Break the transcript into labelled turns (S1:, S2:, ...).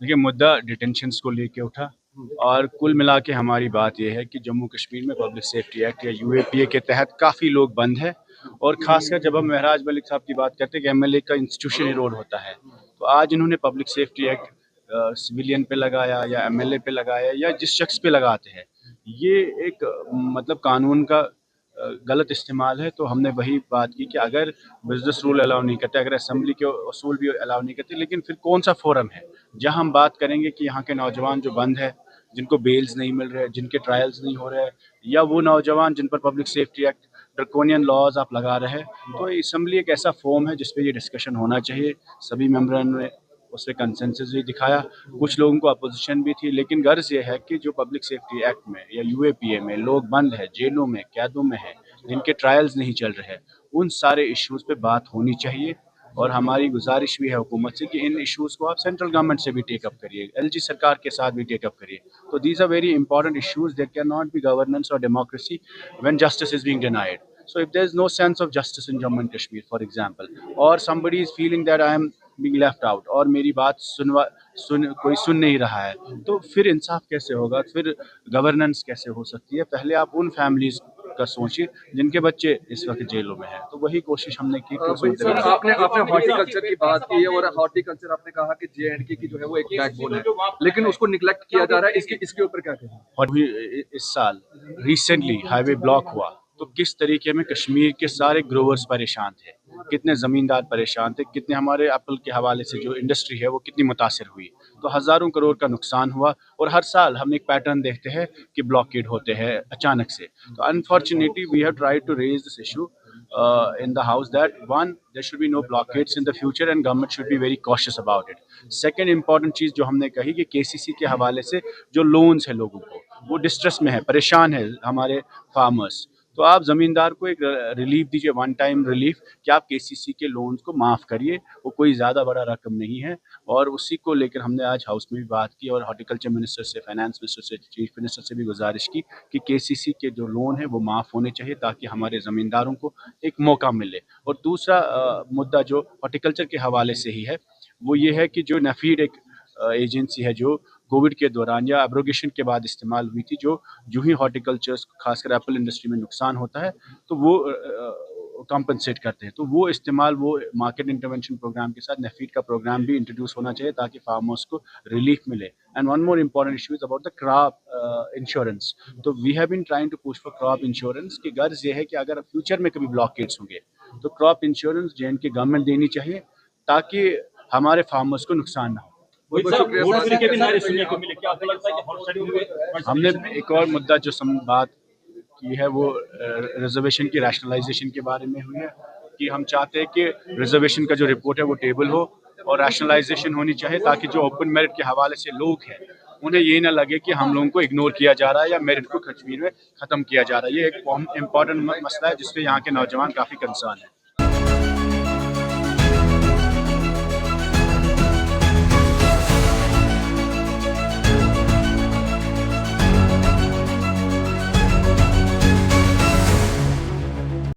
S1: देखिए, मुद्दा डिटेंशंस को लेके उठा और कुल मिला के हमारी बात यह है कि जम्मू कश्मीर में पब्लिक सेफ्टी एक्ट या यूएपीए के तहत काफ़ी लोग बंद हैं। और ख़ासकर जब हम महराज मलिक साहब की बात करते हैं कि एमएलए का इंस्टीट्यूशनल रोल होता है, तो आज इन्होंने पब्लिक सेफ्टी एक्ट सिविलियन पे लगाया या एमएलए पे लगाया या जिस शख्स पे लगाते हैं, ये एक मतलब कानून का गलत इस्तेमाल है। तो हमने वही बात की कि अगर बिजनेस रूल अलाउ नहीं करते, अगर असम्बली के असूल भी अलाउ नहीं करते, लेकिन फिर कौन सा फोरम है जहां हम बात करेंगे कि यहाँ के नौजवान जो बंद है, जिनको बेल्स नहीं मिल रहे, जिनके ट्रायल्स नहीं हो रहे, या वो नौजवान जिन पर Public Safety Act draconian laws आप लगा रहे हैं। तो असम्बली एक ऐसा फॉर्म है जिसपे ये डिस्कशन होना चाहिए। सभी मेम्बरन ने उस पर कंसेंसस भी दिखाया, कुछ लोगों को अपोजिशन भी थी, लेकिन गर्ज ये है कि जो पब्लिक सेफ्टी एक्ट में या यूएपीए में लोग बंद है, जेलों में, कैदों में है, जिनके ट्रायल्स नहीं चल रहे, उन सारे इश्यूज पे बात होनी चाहिए। और हमारी गुजारिश भी है हुकूमत से कि इन इश्यूज को आप सेंट्रल गवर्नमेंट से भी टेक अप करिए, एलजी सरकार के साथ भी टेक अप करिए। तो these are very important issues, there can not be governance और democracy when justice is being denied. So if there is no sense of justice in Jammu and Kashmir, for example, or somebody is feeling that I am being left out, और मेरी बात कोई सुन नहीं रहा है, तो फिर इंसाफ कैसे होगा, फिर गवर्नेंस कैसे हो सकती है? पहले आप उन फैमिलीज का सोचिए जिनके बच्चे इस वक्त जेलों में हैं। तो वही कोशिश हमने की कि
S2: भाई सर, आपने हॉर्टिकल्चर की बात की है और हॉर्टिकल्चर आपने कहा कि जेएंडके की जो है वो एक बैकबोन है, लेकिन उसको निगलेक्ट किया जा रहा है। इसके ऊपर क्या कहें?
S1: और भी इस साल रिसेंटली हाईवे ब्लॉक हुआ, तो किस तरीके में कश्मीर के सारे ग्रोवर्स परेशान थे, कितने ज़मींदार परेशान थे, कितने हमारे एप्पल के हवाले से जो इंडस्ट्री है वो कितनी मुतासर हुई। तो हज़ारों करोड़ का नुकसान हुआ और हर साल हम एक पैटर्न देखते हैं कि ब्लॉकेड होते हैं अचानक से। तो unfortunately we have tried to raise this issue in the house that one, there should be no blockades in the future and government should be very cautious about it. Second important चीज़ जो हमने कही कि KCC के हवाले से जो loans है लोगों को, वो डिस्ट्रेस में है, परेशान है हमारे फार्मर्स, तो आप ज़मींदार को एक रिलीफ दीजिए, वन टाइम रिलीफ, कि आप केसीसी के लोन्स को माफ़ करिए। वो कोई ज़्यादा बड़ा रकम नहीं है। और उसी को लेकर हमने आज हाउस में भी बात की और हॉर्टिकल्चर मिनिस्टर से, फाइनेंस मिनिस्टर से, चीफ मिनिस्टर से भी गुजारिश की कि केसीसी के जो लोन है वो माफ़ होने चाहिए ताकि हमारे ज़मींदारों को एक मौका मिले। और दूसरा मुद्दा जो हॉर्टिकल्चर के हवाले से ही है, वो ये है कि जो नफीड एक एजेंसी है जो कोविड के दौरान या एब्रोगेशन के बाद इस्तेमाल हुई थी, जो ही हॉर्टिकल्चर्स खासकर एप्पल इंडस्ट्री में नुकसान होता है तो वो कॉम्पनसेट करते हैं, तो वो इस्तेमाल, वो मार्केट इंटरवेंशन प्रोग्राम के साथ नफीड का प्रोग्राम भी इंट्रोड्यूस होना चाहिए ताकि फार्मर्स को रिलीफ मिले। And one more important issue is about the crop insurance. तो we have been trying to push for crop insurance की गर्ज ये है कि अगर फ्यूचर में कभी ब्लॉकेट्स होंगे तो क्रॉप इंश्योरेंस JNK गवर्नमेंट देनी चाहिए ताकि हमारे फार्मर्स को नुकसान ना हो। हमने एक और मुद्दा जो बात की है वो रिजर्वेशन की रैशनलाइजेशन के बारे में हुई है कि हम चाहते हैं कि रिजर्वेशन का जो रिपोर्ट है वो टेबल हो और रैशनलाइजेशन होनी चाहिए ताकि जो ओपन मेरिट के हवाले से लोग हैं उन्हें ये ना लगे कि हम लोगों को इग्नोर किया जा रहा है या मेरिट को कश्मीर में ख़त्म किया जा रहा है। ये एक इम्पॉर्टेंट मसला है जिसपे यहाँ के नौजवान काफ़ी कंसर्न है।